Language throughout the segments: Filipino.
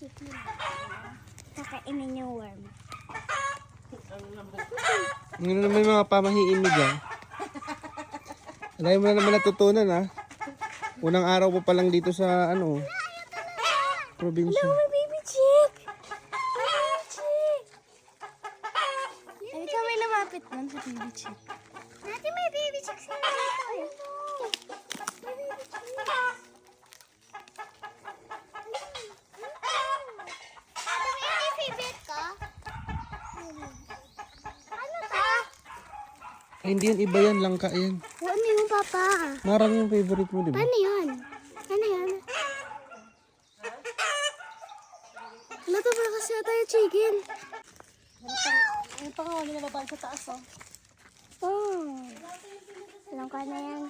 chicken. Kakainin yung worm. Ano naman yung mga pamahiin mo dyan? Alay mo na naman natutunan ha. Unang araw pa pa lang dito sa probinsya. Hello, my baby chick! My baby chick! Ay, ikaw may lumapit nun sa baby chick. Dati may baby chick sila dito eh. May baby chick. Ito yung favorite ko? Ano to? Ay, hindi yan, iba yan, langka yan. Ano yung papa? Marami yung favorite mo, di ba? Paano yun? Ano yun? Ano to ba kasi tayo chicken? Ano pa nga, wala nababaan sa taas, oh. Oh. Alam ka na yan.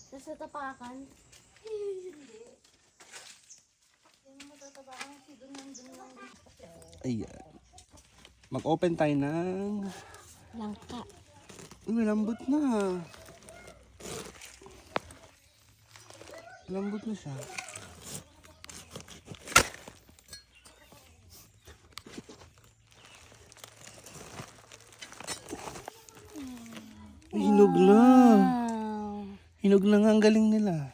Tapos natapakan. Ayan. Mag-open tayo ng... Langka. Uy, lambot na. Lambot na siya. Ay, hinog na. Hinog na nga, ang galing nila.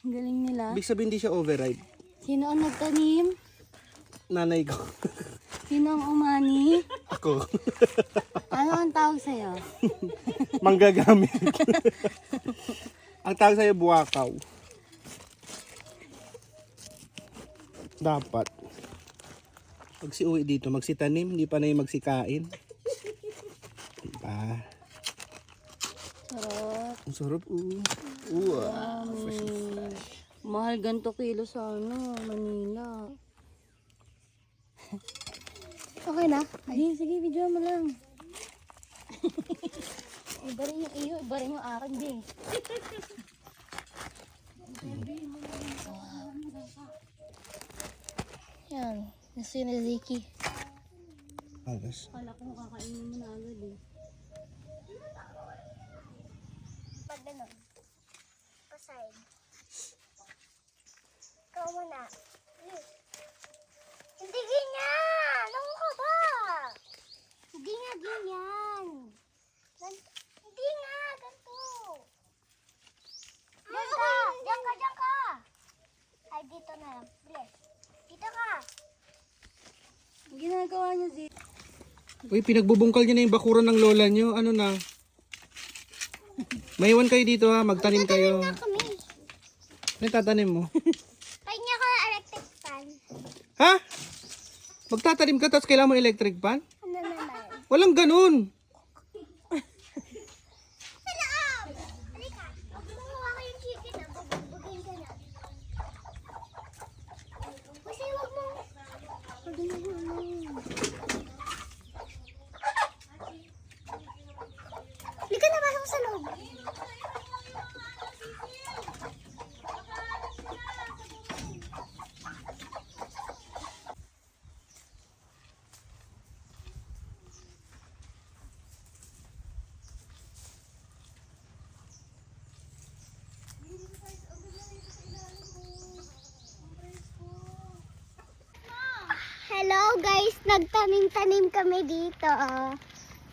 Ang galing nila. Ibig sabihin hindi siya overripe. Sino ang nagtanim? Nanay ko. Sino ang umani? Ako. Ano ang tawag sa'yo? Manggagamit. Ang tawag sa'yo, buwakaw. Dapat. Pag si uwi dito, magsitanim, hindi pa na yung magsikain. Diba? Sarap. Ang sarap, Wow. Fresh na fresh. Mahal ganito kilo sa Manila. Okay na? Sige, video mo lang. Iba rin yung iyo, iba rin yung akin, di. Yan. Gusto yun ni Ziki. Alas. Kala ko kakainin mo na agad, eh. Pag ganun. Paside. Ikaw muna. Hindi ganyan! Ano ka ba? Hindi nga ganyan. Hindi nga, ganito. Diyan ka! Diyan ka! Diyan ka! Ay, dito na lang. Bilis. Dito ka! Ang ginagawa niya, Zi. Uy, pinagbubungkal niyo na yung bakuran ng lola niyo. Ano na? Maiwan kayo dito ha, magtanim kayo. Na kami. Ano yung tatanim mo? Kanya ko ng electric fan. Ha? Magtatanim ka tapos kailangan mo electric pan? Ano naman? Walang ganun. Sa loob! Halika. Kumuha ko yung chicken na. Bugin ka na. Kasi huwag mo. Halika na, pasok sa loob. Hello guys, nagtanim-tanim kami dito.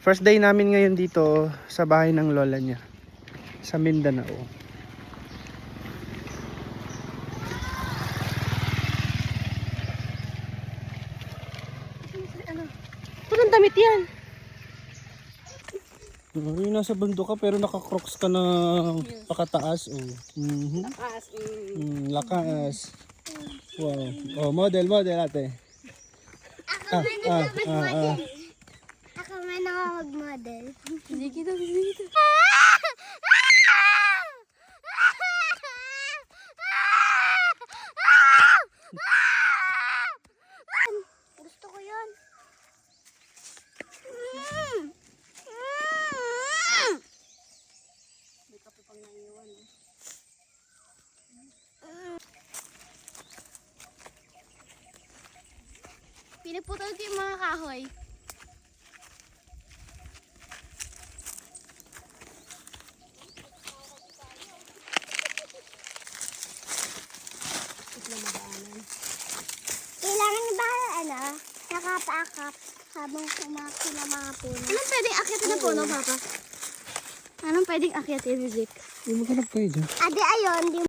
First day namin ngayon dito sa bahay ng lola niya. Sa Mindanao. Parang damit yan. Yung nasa bundok ka pero nakakrocs ka na pakataas. Lakas. Wow. Oh, model ate. Ako man ako mag-model. Ako man ako mag-model. Sige kita, sige kita. Gusto ko yun. May kape pang naiwan, eh. Pinuputol ko yung mga kahoy. na madaanan. Kailangan ba, nakapaakap habang kumaki ng mga puno? Anong pwedeng akyatin na puno, Papa? Anong pwedeng akyatin, Zik? Maghanap kayo dyan. Ade, ayun, di